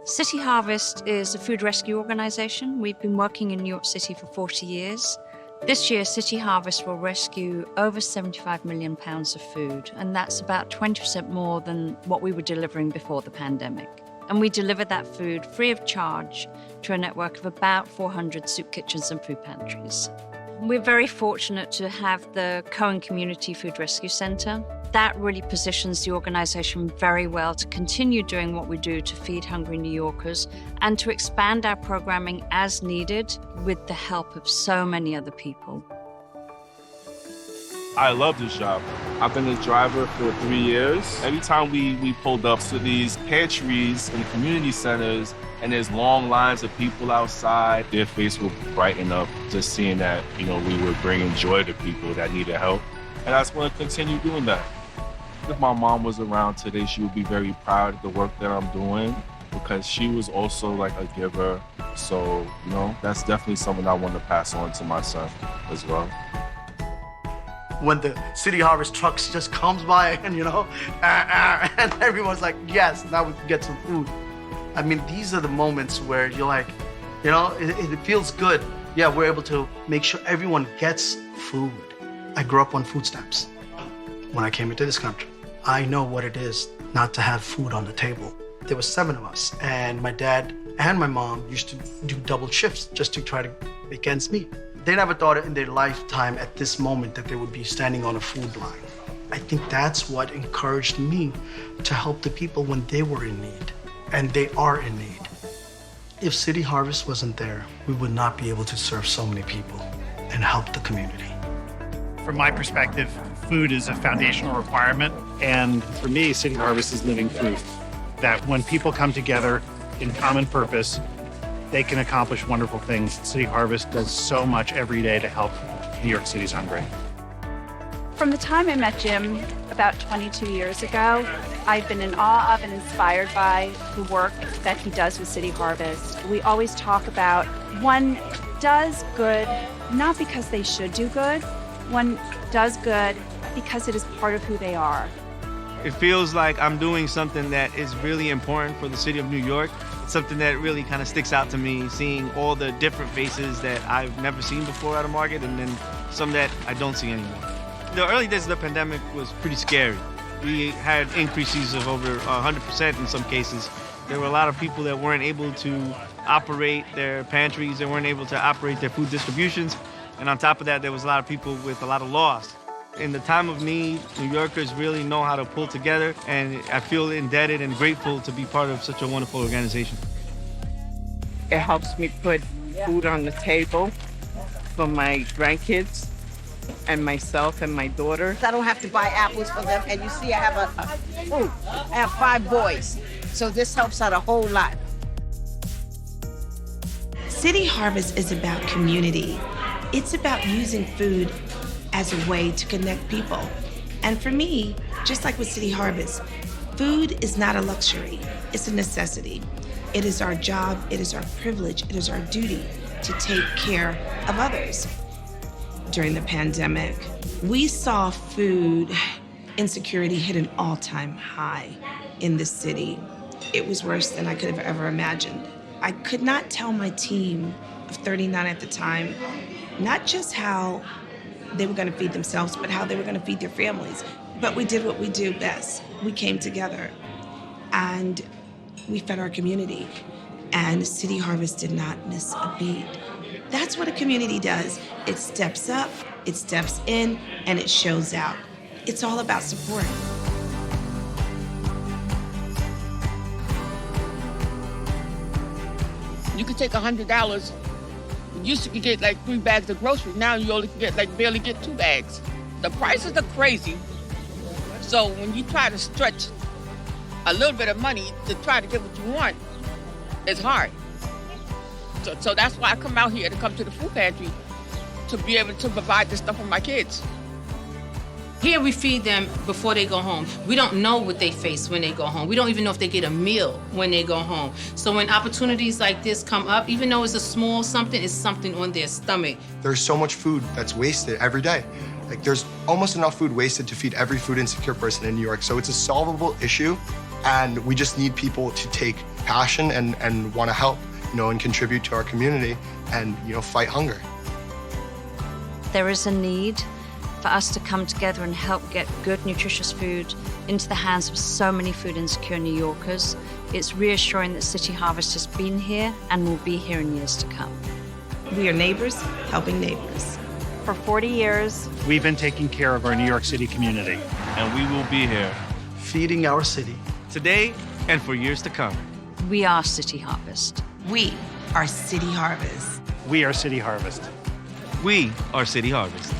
City Harvest is a food rescue organisation. We've been working in New York City for 40 years. This year, City Harvest will rescue over £75 million of food, and that's about 20% more than what we were delivering before the pandemic. And we deliver that food free of charge to a network of about 400 soup kitchens and food pantries. We're very fortunate to have the Cohen Community Food Rescue Centre. That really positions the organisation very well to continue doing what we do to feed hungry New Yorkers and to expand our programming as needed with the help of so many other people. I love this job. I've been a driver for 3 years. Every time we pulled up to these pantries and community centers and there's long lines of people outside, their face will brighten up just seeing that, we were bringing joy to people that needed help. And I just want to continue doing that. If my mom was around today, she would be very proud of the work that I'm doing because she was also like a giver. So, that's definitely something I want to pass on to my son as well. When the City Harvest trucks just comes by and, and everyone's like, yes, now we can get some food. I mean, these are the moments where you're like, it feels good. Yeah, we're able to make sure everyone gets food. I grew up on food stamps. When I came into this country, I know what it is not to have food on the table. There were 7 of us, and my dad and my mom used to do double shifts just to try to make ends meet. They never thought in their lifetime at this moment that they would be standing on a food line. I think that's what encouraged me to help the people when they were in need, and they are in need. If City Harvest wasn't there, we would not be able to serve so many people and help the community. From my perspective, food is a foundational requirement. And for me, City Harvest is living proof that when people come together in common purpose, they can accomplish wonderful things. City Harvest does so much every day to help New York City's hungry. From the time I met Jim about 22 years ago, I've been in awe of and inspired by the work that he does with City Harvest. We always talk about one does good, not because they should do good. One does good because it is part of who they are. It feels like I'm doing something that is really important for the city of New York. It's something that really kind of sticks out to me, seeing all the different faces that I've never seen before at a market and then some that I don't see anymore. The early days of the pandemic was pretty scary. We had increases of over 100% in some cases. There were a lot of people that weren't able to operate their pantries, they weren't able to operate their food distributions. And on top of that, there was a lot of people with a lot of loss. In the time of need, New Yorkers really know how to pull together, and I feel indebted and grateful to be part of such a wonderful organization. It helps me put food on the table for my grandkids and myself and my daughter. I don't have to buy apples for them, and you see I have 5 boys, so this helps out a whole lot. City Harvest is about community. It's about using food as a way to connect people. And for me, just like with City Harvest, food is not a luxury, it's a necessity. It is our job, it is our privilege, it is our duty to take care of others. During the pandemic, we saw food insecurity hit an all-time high in the city. It was worse than I could have ever imagined. I could not tell my team of 39 at the time, not just how they were going to feed themselves, but how they were going to feed their families. But we did what we do best. We came together and we fed our community. And City Harvest did not miss a beat. That's what a community does. It steps up, it steps in, and it shows out. It's all about support. You could take $100. You used to get like 3 bags of groceries. Now you only can barely get 2 bags. The prices are crazy. So when you try to stretch a little bit of money to try to get what you want, it's hard. So that's why I come out here to come to the food pantry to be able to provide this stuff for my kids. Here we feed them before they go home. We don't know what they face when they go home. We don't even know if they get a meal when they go home. So when opportunities like this come up, even though it's a small something, it's something on their stomach. There's so much food that's wasted every day. Like there's almost enough food wasted to feed every food insecure person in New York. So it's a solvable issue And we just need people to take passion and want to help, and contribute to our community and, fight hunger. There is a need for us to come together and help get good, nutritious food into the hands of so many food insecure New Yorkers. It's reassuring that City Harvest has been here and will be here in years to come. We are neighbors helping neighbors. For 40 years, We've been taking care of our New York City community. And we will be here. Feeding our city. Today and for years to come. We are City Harvest. We are City Harvest. We are City Harvest. We are City Harvest.